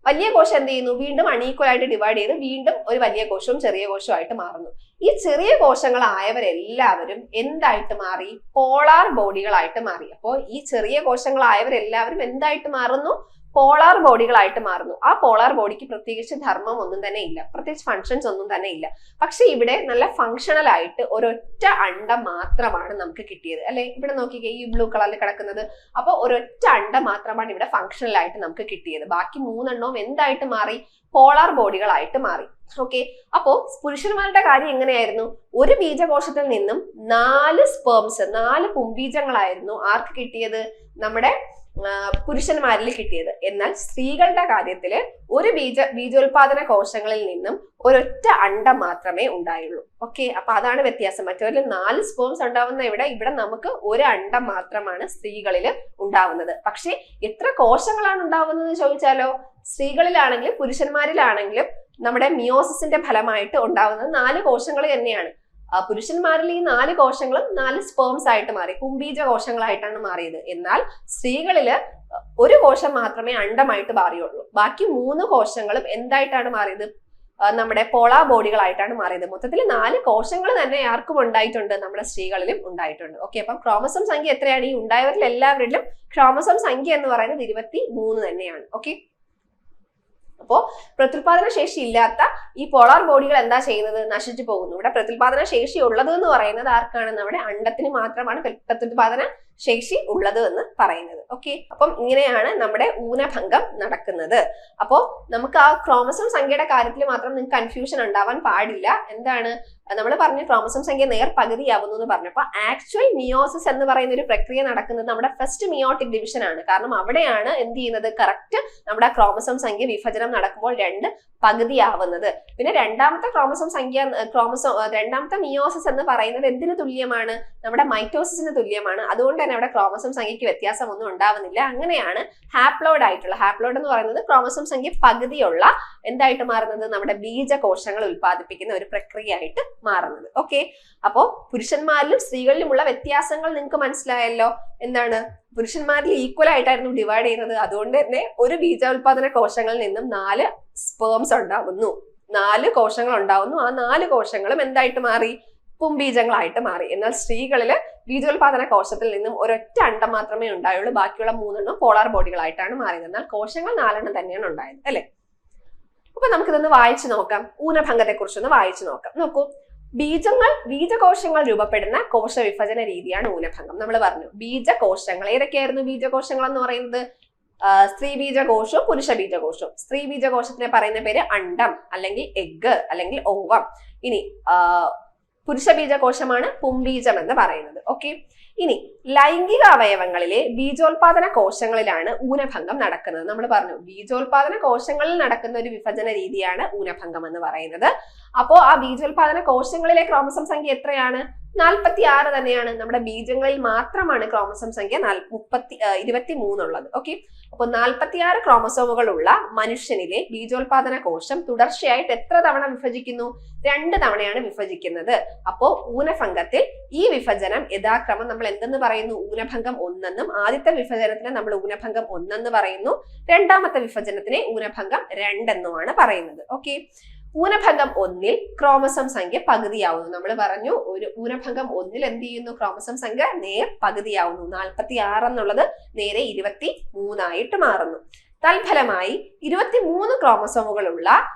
വലിയ കോശം എന്ത് ചെയ്യുന്നു, വീണ്ടും അണീക്വൽ ആയിട്ട് ഡിവൈഡ് ചെയ്ത് വീണ്ടും ഒരു വലിയ കോശവും ചെറിയ കോശവും ആയിട്ട് മാറുന്നു. ഈ ചെറിയ കോശങ്ങളായവരെല്ലാവരും എന്തായിട്ട് മാറി, പോളാർ ബോഡികളായിട്ട് മാറി. അപ്പോൾ ഈ ചെറിയ കോശങ്ങളായവരെല്ലാവരും എന്തായിട്ട് മാറുന്നു, പോളാർ ബോഡികളായിട്ട് മാറുന്നു. ആ പോളാർ ബോഡിക്ക് പ്രത്യേകിച്ച് ധർമ്മം ഒന്നും തന്നെ ഇല്ല, പ്രത്യേകിച്ച് ഫങ്ഷൻസ് ഒന്നും തന്നെ ഇല്ല. പക്ഷെ ഇവിടെ നല്ല ഫങ്ഷണൽ ആയിട്ട് ഒരൊറ്റ അണ്ഡം മാത്രമാണ് നമുക്ക് കിട്ടിയത് അല്ലെ. ഇവിടെ നോക്കിക്കേ, ഈ ബ്ലൂ കളറിൽ കിടക്കുന്നത്. അപ്പോൾ ഒരൊറ്റ അണ്ഡം മാത്രമാണ് ഇവിടെ ഫങ്ഷണൽ ആയിട്ട് നമുക്ക് കിട്ടിയത്. ബാക്കി മൂന്നെണ്ണവും എന്തായിട്ട് മാറി, പോളാർ ബോഡികളായിട്ട് മാറി. ഓക്കെ, അപ്പോ പുരുഷന്മാരുടെ കാര്യം എങ്ങനെയായിരുന്നു, ഒരു ബീജകോശത്തിൽ നിന്നും 4 സ്പേംസ് 4 പുംബീജങ്ങളായിരുന്നു ആർക്ക് കിട്ടിയത്, നമ്മുടെ പുരുഷന്മാരിൽ കിട്ടിയത്. എന്നാൽ സ്ത്രീകളുടെ കാര്യത്തില് ഒരു ബീജോത്പാദന കോശങ്ങളിൽ നിന്നും ഒരൊറ്റ അണ്ഡം മാത്രമേ ഉണ്ടായുള്ളൂ. ഓക്കെ, അപ്പൊ അതാണ് വ്യത്യാസം. മറ്റവരിൽ 4 സ്പേംസ് ഉണ്ടാവുന്ന ഇവിടെ നമുക്ക് ഒരു അണ്ഡം മാത്രമാണ് സ്ത്രീകളിൽ ഉണ്ടാവുന്നത്. പക്ഷെ എത്ര കോശങ്ങളാണ് ഉണ്ടാവുന്നത് ചോദിച്ചാലോ, സ്ത്രീകളിലാണെങ്കിലും പുരുഷന്മാരിലാണെങ്കിലും നമ്മുടെ മിയോസിസിന്റെ ഫലമായിട്ട് ഉണ്ടാവുന്നത് 4 കോശങ്ങൾ തന്നെയാണ്. പുരുഷന്മാരിൽ ഈ 4 കോശങ്ങളും 4 സ്പേംസ് ആയിട്ട് മാറി, കുംബീജ കോശങ്ങളായിട്ടാണ് മാറിയത്. എന്നാൽ സ്ത്രീകളില് ഒരു കോശം മാത്രമേ അണ്ഡമായിട്ട് മാറിയുള്ളൂ. ബാക്കി 3 കോശങ്ങളും എന്തായിട്ടാണ് മാറിയത്, നമ്മുടെ പോളാർ ബോഡികളായിട്ടാണ് മാറിയത്. മൊത്തത്തിൽ 4 കോശങ്ങൾ തന്നെ ആർക്കും ഉണ്ടായിട്ടുണ്ട്, നമ്മുടെ സ്ത്രീകളിലും ഉണ്ടായിട്ടുണ്ട്. ഓക്കെ, അപ്പം ക്രോമസോം സംഖ്യ എത്രയാണ്, ഈ ഉണ്ടായവരിൽ എല്ലാവരിലും ക്രോമസോം സംഖ്യ എന്ന് പറയുന്നത് 23 തന്നെയാണ്. ഓക്കെ, അപ്പോ പ്രത്യുൽപാദന ശേഷി ഇല്ലാത്ത ഈ പോളാർ ബോഡികൾ എന്താ ചെയ്യുന്നത്, നശിച്ചു പോകുന്നു. ഇവിടെ പ്രത്യുൽപാദന ശേഷി ഉള്ളത് എന്ന് പറയുന്നത് ആർക്കാണ്, നമ്മുടെ അണ്ഡത്തിന് മാത്രമാണ് പ്രത്യുൽപാദന ശേഷി ഉള്ളത് എന്ന് പറയുന്നത്. ഓക്കെ, അപ്പം ഇങ്ങനെയാണ് നമ്മുടെ ഊനഭംഗം നടക്കുന്നത്. അപ്പോ നമുക്ക് ആ ക്രോമസോം സംഖ്യയുടെ കാര്യത്തിൽ മാത്രം നിങ്ങൾക്ക് കൺഫ്യൂഷൻ ഉണ്ടാവാൻ പാടില്ല. എന്താണ് നമ്മൾ പറഞ്ഞു, ക്രോമസോം സംഖ്യ പകുതിയാവുന്നു എന്ന് പറഞ്ഞു. അപ്പൊ ആക്ച്വൽ മിയോസിസ് എന്ന് പറയുന്ന ഒരു പ്രക്രിയ നടക്കുന്നത് നമ്മുടെ ഫസ്റ്റ് മിയോട്ടിക് ഡിവിഷൻ ആണ്. കാരണം അവിടെയാണ് എന്ത് ചെയ്യുന്നത്, കറക്റ്റ് നമ്മുടെ ക്രോമസോം സംഖ്യ വിഭജനം നടക്കുമ്പോൾ 2 പകുതിയാവുന്നത്. പിന്നെ രണ്ടാമത്തെ ക്രോമസോം സംഖ്യ രണ്ടാമത്തെ മിയോസിസ് എന്ന് പറയുന്നത് എന്തിനു തുല്യമാണ്, നമ്മുടെ മൈറ്റോസിസിന് തുല്യമാണ്. അതുകൊണ്ട് തന്നെ അവിടെ ക്രോമസോം സംഖ്യയ്ക്ക് വ്യത്യാസമൊന്നും ഉണ്ടാവുന്നില്ല. അങ്ങനെയാണ് ഹാപ്ലോയിഡ് ആയിട്ടുള്ള, ഹാപ്ലോയിഡ് എന്ന് പറയുന്നത് ക്രോമസോം സംഖ്യ പകുതിയുള്ള എന്തായിട്ട് മാറുന്നത്, നമ്മുടെ ബീജകോശങ്ങൾ ഉൽപ്പാദിപ്പിക്കുന്ന ഒരു പ്രക്രിയയായിട്ട് മാറുന്നത്. ഓക്കെ, അപ്പോ പുരുഷന്മാരിലും സ്ത്രീകളിലുമുള്ള വ്യത്യാസങ്ങൾ നിങ്ങൾക്ക് മനസ്സിലായല്ലോ. എന്താണ്, പുരുഷന്മാരിൽ ഈക്വൽ ആയിട്ടായിരുന്നു ഡിവൈഡ് ചെയ്യുന്നത്. അതുകൊണ്ട് തന്നെ ഒരു ബീജോത്പാദന കോശങ്ങളിൽ നിന്നും 4 സ്പേംസ് ഉണ്ടാവുന്നു, 4 കോശങ്ങൾ ഉണ്ടാവുന്നു. ആ 4 കോശങ്ങളും എന്തായിട്ട് മാറി, പുംബീജങ്ങളായിട്ട് മാറി. എന്നാൽ സ്ത്രീകളില് ബീജോത്പാദന കോശത്തിൽ നിന്നും ഒരൊറ്റ അണ്ഡം മാത്രമേ ഉണ്ടായുള്ളൂ. ബാക്കിയുള്ള 3 പോളാർ ബോഡികളായിട്ടാണ് മാറിയത്. എന്നാൽ കോശങ്ങൾ 4 തന്നെയാണ് ഉണ്ടായത് അല്ലെ. അപ്പൊ നമുക്കിതൊന്ന് വായിച്ചു നോക്കാം, ഊനഭംഗത്തെ കുറിച്ചൊന്ന് വായിച്ചു നോക്കാം. നോക്കൂ, ബീജകോശങ്ങൾ രൂപപ്പെടുന്ന കോശ വിഭജന രീതിയാണ് ഊനഭംഗം. നമ്മൾ പറഞ്ഞു ബീജകോശങ്ങൾ ഏതൊക്കെയായിരുന്നു, ബീജകോശങ്ങൾ എന്ന് പറയുന്നത് സ്ത്രീ ബീജകോശവും പുരുഷ ബീജകോശവും. സ്ത്രീ ബീജകോശത്തിനെ പറയുന്ന പേര് അണ്ഡം അല്ലെങ്കിൽ എഗ് അല്ലെങ്കിൽ ഓവം. ഇനി പുരുഷ ബീജകോശമാണ് പുംബീജം എന്ന് പറയുന്നത്. ഓക്കെ, ഇനി ലൈംഗിക അവയവങ്ങളിലെ ബീജോത്പാദന കോശങ്ങളിലാണ് ഊനഭംഗം നടക്കുന്നത്. നമ്മൾ പറഞ്ഞു ബീജോത്പാദന കോശങ്ങളിൽ നടക്കുന്ന ഒരു വിഭജന രീതിയാണ് ഊനഭംഗം എന്ന് പറയുന്നത്. അപ്പോ ആ ബീജോത്പാദന കോശങ്ങളിലെ ക്രോമസോം സംഖ്യ എത്രയാണ്, 46 തന്നെയാണ്. നമ്മുടെ ബീജങ്ങളിൽ മാത്രമാണ് ക്രോമസോം സംഖ്യ 23 ഉള്ളത്. ഓക്കെ, അപ്പൊ 46 ക്രോമസോമുകളുള്ള മനുഷ്യനിലെ ബീജോത്പാദന കോശം തുടർച്ചയായിട്ട് എത്ര തവണ വിഭജിക്കുന്നു, 2 തവണയാണ് വിഭജിക്കുന്നത്. അപ്പോ ഊനഭംഗത്തിൽ ഈ വിഭജനം യഥാക്രമം നമ്മൾ എന്തെന്ന് പറയുന്നു, ഊനഭംഗം 1 എന്നും, ആദ്യത്തെ വിഭജനത്തിന് നമ്മൾ ഊനഭംഗം 1 എന്ന് പറയുന്നു, രണ്ടാമത്തെ വിഭജനത്തിനെ ഊനഭംഗം 2 എന്നുമാണ് പറയുന്നത്. ഓക്കെ, ഊനഭംഗം 1 ക്രോമസോം സംഖ്യ പകുതിയാവുന്നു. നമ്മൾ പറഞ്ഞു ഒരു ഊനഭംഗം 1 എന്ത് ചെയ്യുന്നു, ക്രോമസോം സംഖ്യ പകുതിയാവുന്നു. 46 എന്നുള്ളത് നേരെ 23 ആയിട്ട് മാറുന്നു. തൽഫലമായി 23 ക്രോമസോമുകളുള്ള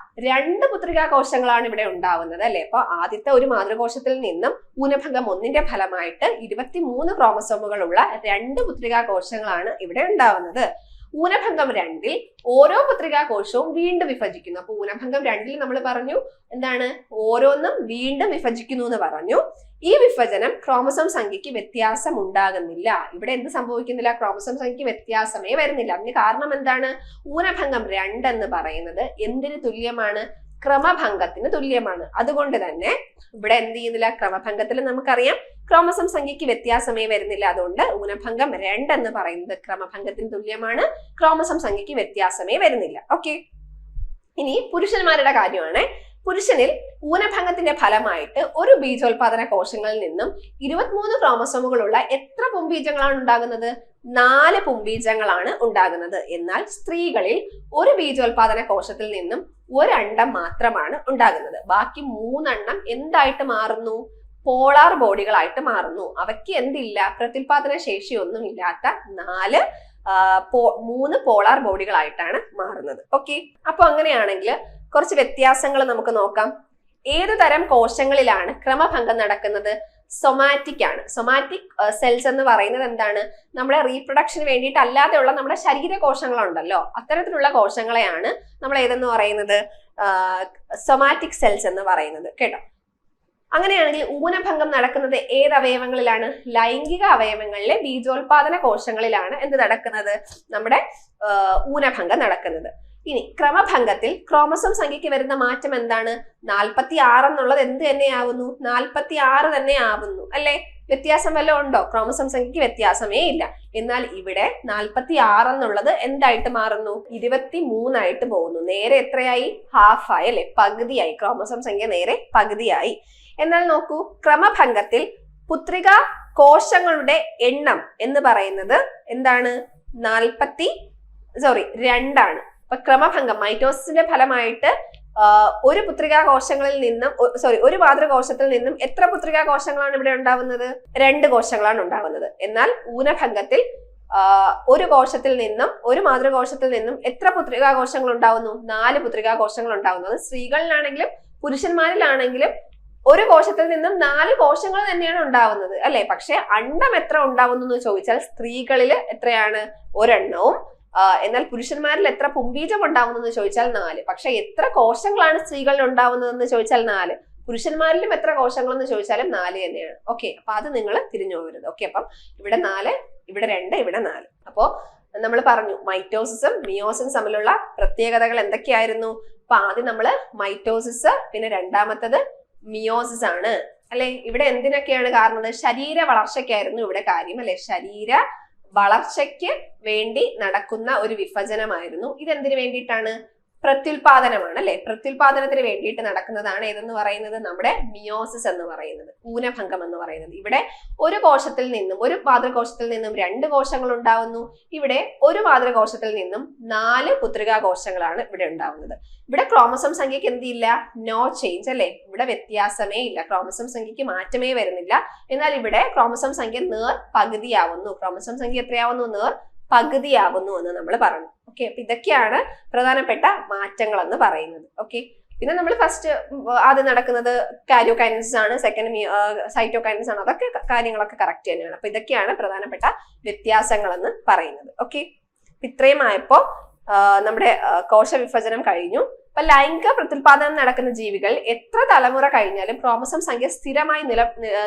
2 പുത്രികാ കോശങ്ങളാണ് ഇവിടെ ഉണ്ടാവുന്നത് അല്ലെ. അപ്പൊ ആദ്യത്തെ ഒരു മാതൃകോശത്തിൽ നിന്നും ഊനഭംഗം 1ന്റെ ഫലമായിട്ട് 23 ക്രോമസോമുകളുള്ള 2 പുത്രികാ കോശങ്ങളാണ് ഇവിടെ ഉണ്ടാവുന്നത്. ഊനഭംഗം 2 ഓരോ പുത്രികാ കോശവും വീണ്ടും വിഭജിക്കുന്നു. അപ്പൊ ഊനഭംഗം 2 നമ്മൾ പറഞ്ഞു എന്താണ്, ഓരോന്നും വീണ്ടും വിഭജിക്കുന്നു എന്ന് പറഞ്ഞു. ഈ വിഭജനം ക്രോമസോം സംഖ്യയ്ക്ക് വ്യത്യാസം ഉണ്ടാകുന്നില്ല. ഇവിടെ എന്ത് സംഭവിക്കുന്നില്ല? ക്രോമസോം സംഖ്യയ്ക്ക് വ്യത്യാസമേ വരുന്നില്ല. അതിന് കാരണം എന്താണ്? ഊനഭംഗം 2 എന്ന് പറയുന്നത് എന്തിന് തുല്യമാണ്? ക്രമഭംഗത്തിന് തുല്യമാണ്. അതുകൊണ്ട് തന്നെ ഇവിടെ എന്ത് ചെയ്യുന്നില്ല? ക്രമഭംഗത്തിൽ നമുക്കറിയാം ക്രോമസോം സംഖ്യയ്ക്ക് വ്യത്യാസമേ വരുന്നില്ല. അതുകൊണ്ട് ഊനഭംഗം 2 എന്ന് പറയുന്നത് ക്രമഭംഗത്തിന് തുല്യമാണ്. ക്രോമസോം സംഖ്യയ്ക്ക് വ്യത്യാസമേ വരുന്നില്ല. ഓക്കെ, ഇനി പുരുഷന്മാരുടെ കാര്യമാണ്. പുരുഷനിൽ ഊനഭംഗത്തിന്റെ ഫലമായിട്ട് ഒരു ബീജോത്പാദന കോശങ്ങളിൽ നിന്നും 23 ക്രോമസോമുകളുള്ള എത്ര പുംബീജങ്ങളാണ് ഉണ്ടാകുന്നത്? 4 പുംബീജങ്ങളാണ് ഉണ്ടാകുന്നത്. എന്നാൽ സ്ത്രീകളിൽ ഒരു ബീജോത്പാദന കോശത്തിൽ നിന്നും 1 അണ്ഡം മാത്രമാണ് ഉണ്ടാകുന്നത്. ബാക്കി 3 എണ്ണം എന്തായിട്ട് മാറുന്നു? പോളാർ ബോഡികളായിട്ട് മാറുന്നു. അവയ്ക്ക് എന്തില്ല? പ്രത്യുൽപാദന ശേഷിയൊന്നും ഇല്ലാത്ത 3 പോളാർ ബോഡികളായിട്ടാണ് മാറുന്നത്. ഓക്കെ, അപ്പൊ അങ്ങനെയാണെങ്കിൽ കുറച്ച് വ്യത്യാസങ്ങൾ നമുക്ക് നോക്കാം. ഏതു തരം കോശങ്ങളിലാണ് ക്രമഭംഗം നടക്കുന്നത്? സൊമാറ്റിക് ആണ്. സൊമാറ്റിക് സെൽസ് എന്ന് പറയുന്നത് എന്താണ്? നമ്മുടെ റീപ്രൊഡക്ഷന് വേണ്ടിയിട്ട് അല്ലാതെയുള്ള നമ്മുടെ ശരീരകോശങ്ങളുണ്ടല്ലോ, അത്തരത്തിലുള്ള കോശങ്ങളെയാണ് നമ്മൾ ഏതെന്ന് പറയുന്നത്? സൊമാറ്റിക് സെൽസ് എന്ന് പറയുന്നത്. കേട്ടോ, അങ്ങനെയാണെങ്കിൽ ഊനഭംഗം നടക്കുന്നത് ഏത് അവയവങ്ങളിലാണ്? ലൈംഗിക അവയവങ്ങളിലെ ബീജോത്പാദന കോശങ്ങളിലാണ് എന്ത് നടക്കുന്നത്? നമ്മുടെ ഊനഭംഗം നടക്കുന്നത്. ഇനി ക്രമഭംഗത്തിൽ ക്രോമസോം സംഖ്യയ്ക്ക് വരുന്ന മാറ്റം എന്താണ്? 46 എന്നുള്ളത് എന്ത് തന്നെയാവുന്നു? 46 തന്നെ ആവുന്നു അല്ലെ? വ്യത്യാസം വല്ലതും ഉണ്ടോ? ക്രോമസോം സംഖ്യയ്ക്ക് വ്യത്യാസമേ ഇല്ല. എന്നാൽ ഇവിടെ 46 എന്നുള്ളത് എന്തായിട്ട് മാറുന്നു? 23 ആയിട്ട് പോകുന്നു. നേരെ എത്രയായി? ഹാഫ് ആയി അല്ലെ? പകുതിയായി. ക്രോമസോം സംഖ്യ നേരെ പകുതിയായി. എന്നാൽ നോക്കൂ, ക്രമഭംഗത്തിൽ പുത്രിക കോശങ്ങളുടെ എണ്ണം എന്ന് പറയുന്നത് എന്താണ്? 2 ആണ്. അപ്പൊ ക്രമഭംഗം മൈറ്റോസിന്റെ ഫലമായിട്ട് ഒരു പുത്രികാ കോശങ്ങളിൽ നിന്നും ഒരു മാതൃകോശത്തിൽ നിന്നും എത്ര പുത്രികാ കോശങ്ങളാണ് ഇവിടെ ഉണ്ടാവുന്നത്? 2 കോശങ്ങളാണ് ഉണ്ടാവുന്നത്. എന്നാൽ ഊനഭംഗത്തിൽ ഒരു കോശത്തിൽ നിന്നും ഒരു മാതൃകോശത്തിൽ നിന്നും എത്ര പുത്രികാ കോശങ്ങൾ ഉണ്ടാവുന്നു? 4 പുത്രികാ കോശങ്ങൾ ഉണ്ടാവുന്നു. അത് സ്ത്രീകളിലാണെങ്കിലും പുരുഷന്മാരിലാണെങ്കിലും ഒരു കോശത്തിൽ നിന്നും 4 കോശങ്ങൾ തന്നെയാണ് ഉണ്ടാവുന്നത് അല്ലെ? പക്ഷെ അണ്ഡം എത്ര ഉണ്ടാവുന്നു എന്ന് ചോദിച്ചാൽ സ്ത്രീകളിൽ എത്രയാണ്? 1 എണ്ണവും. എന്നാൽ പുരുഷന്മാരിൽ എത്ര പുംബീജം ഉണ്ടാവുന്നു ചോദിച്ചാൽ 4. പക്ഷെ എത്ര കോശങ്ങളാണ് സ്ത്രീകളിൽ ഉണ്ടാവുന്നതെന്ന് ചോദിച്ചാൽ 4. പുരുഷന്മാരിലും എത്ര കോശങ്ങൾ എന്ന് ചോദിച്ചാലും 4 തന്നെയാണ്. ഓക്കെ, അപ്പൊ അത് നിങ്ങൾ തിരിഞ്ഞു പോകരുത്. ഓക്കെ, അപ്പം ഇവിടെ 4, ഇവിടെ 2, ഇവിടെ 4. അപ്പോ നമ്മൾ പറഞ്ഞു മൈറ്റോസിസും മിയോസിസും തമ്മിലുള്ള പ്രത്യേകതകൾ എന്തൊക്കെയായിരുന്നു? അപ്പൊ ആദ്യം നമ്മള് മൈറ്റോസിസ്, പിന്നെ രണ്ടാമത്തത് മിയോസിസ് ആണ് അല്ലെ? ഇവിടെ എന്തിനൊക്കെയാണ് കാരണം? ശരീര വളർച്ചയ്ക്കായിരുന്നു ഇവിടെ കാര്യം അല്ലെ? ശരീര വളർച്ചയ്ക്ക് വേണ്ടി നടക്കുന്ന ഒരു വിഭജനമായിരുന്നു. ഇതെന്തിനു വേണ്ടിയിട്ടാണ്? പ്രത്യുൽപാദനമാണ് അല്ലെ? പ്രത്യുൽപാദനത്തിന് വേണ്ടിയിട്ട് നടക്കുന്നതാണ് ഏതെന്ന് പറയുന്നത്? നമ്മുടെ മിയോസിസ് എന്ന് പറയുന്നത്, ഊനഭംഗം എന്ന് പറയുന്നത്. ഇവിടെ ഒരു കോശത്തിൽ നിന്നും ഒരു മാതൃകോശത്തിൽ നിന്നും 2 കോശങ്ങൾ ഉണ്ടാവുന്നു. ഇവിടെ ഒരു മാതൃകോശത്തിൽ നിന്നും 4 പുത്രികാ കോശങ്ങളാണ് ഇവിടെ ഉണ്ടാവുന്നത്. ഇവിടെ ക്രോമസോം സംഖ്യക്ക് എന്തില്ല? നോ ചേഞ്ച് അല്ലെ? ഇവിടെ വ്യത്യാസമേ ഇല്ല. ക്രോമസോം സംഖ്യക്ക് മാറ്റമേ വരുന്നില്ല. എന്നാൽ ഇവിടെ ക്രോമസോം സംഖ്യ നേർ പകുതിയാവുന്നു. ക്രോമസോം സംഖ്യ എത്രയാവുന്നു? നേർ പകുതിയാവുന്നു എന്ന് നമ്മൾ പറഞ്ഞു. ഓക്കെ, അപ്പൊ ഇതൊക്കെയാണ് പ്രധാനപ്പെട്ട മാറ്റങ്ങൾ എന്ന് പറയുന്നത്. ഓക്കെ, പിന്നെ നമ്മൾ ഫസ്റ്റ് ആദ്യം നടക്കുന്നത് കാരിയോകൈനസിസ് ആണ്, സെക്കൻഡ് സൈറ്റോകൈനസിസ് ആണ്. അതൊക്കെ കാര്യങ്ങളൊക്കെ കറക്റ്റ് തന്നെയാണ്. അപ്പൊ ഇതൊക്കെയാണ് പ്രധാനപ്പെട്ട വ്യത്യാസങ്ങൾ എന്ന് പറയുന്നത്. ഓക്കെ, ഇത്രയും ആയപ്പോ നമ്മുടെ കോശവിഭജനം കഴിഞ്ഞു. അപ്പൊ ലൈംഗിക പ്രത്യുൽപാദനം നടക്കുന്ന ജീവികൾ എത്ര തലമുറ കഴിഞ്ഞാലും ക്രോമസോം സംഖ്യ സ്ഥിരമായി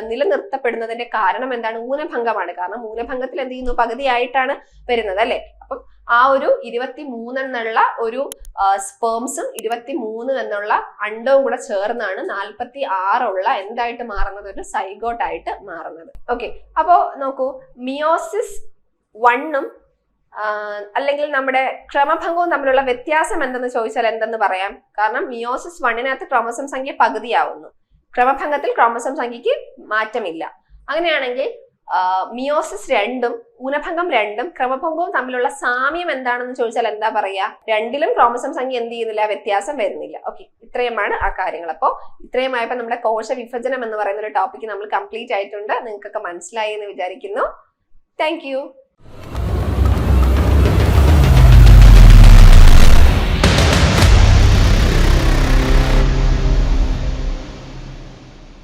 നിലനിർത്തപ്പെടുന്നതിന്റെ കാരണം എന്താണ്? ഊനഭംഗമാണ്. കാരണം ഊനഭംഗത്തിൽ എന്ത് ചെയ്യുന്നു? പകുതിയായിട്ടാണ് വരുന്നത് അല്ലെ? അപ്പം ആ ഒരു 23 എന്നുള്ള ഒരു സ്പേംസും 23 എന്നുള്ള അണ്ടവും കൂടെ ചേർന്നാണ് 46 ഉള്ള എന്തായിട്ട് മാറുന്നത്? ഒരു സൈഗോട്ടായിട്ട് മാറുന്നത്. ഓക്കെ, അപ്പോ നോക്കൂ, മിയോസിസ് 1ഉം അല്ലെങ്കിൽ നമ്മുടെ ക്രമഭംഗവും തമ്മിലുള്ള വ്യത്യാസം എന്തെന്ന് ചോദിച്ചാൽ എന്തെന്ന് പറയാം? കാരണം മിയോസിസ് 1നകത്ത് ക്രോമസോം സംഖ്യ പകുതിയാവുന്നു, ക്രമഭംഗത്തിൽ ക്രോമസോം സംഖ്യക്ക് മാറ്റമില്ല. അങ്ങനെയാണെങ്കിൽ മിയോസിസ് 2ഉം ഊനഭംഗം 2ഉം ക്രമഭംഗവും തമ്മിലുള്ള സാമ്യം എന്താണെന്ന് ചോദിച്ചാൽ എന്താ പറയാ? 2ലും ക്രോമസോം സംഖ്യ എന്ത് ചെയ്യുന്നില്ല? വ്യത്യാസം വരുന്നില്ല. ഓക്കെ, ഇത്രയുമാണ് ആ കാര്യങ്ങൾ. അപ്പോൾ ഇത്രയുമായപ്പോ നമ്മുടെ കോശ വിഭജനം എന്ന് പറയുന്ന ഒരു ടോപ്പിക് നമ്മൾ കംപ്ലീറ്റ് ആയിട്ടുണ്ട്. നിങ്ങൾക്കൊക്കെ മനസ്സിലായി എന്ന് വിചാരിക്കുന്നു. Thank you.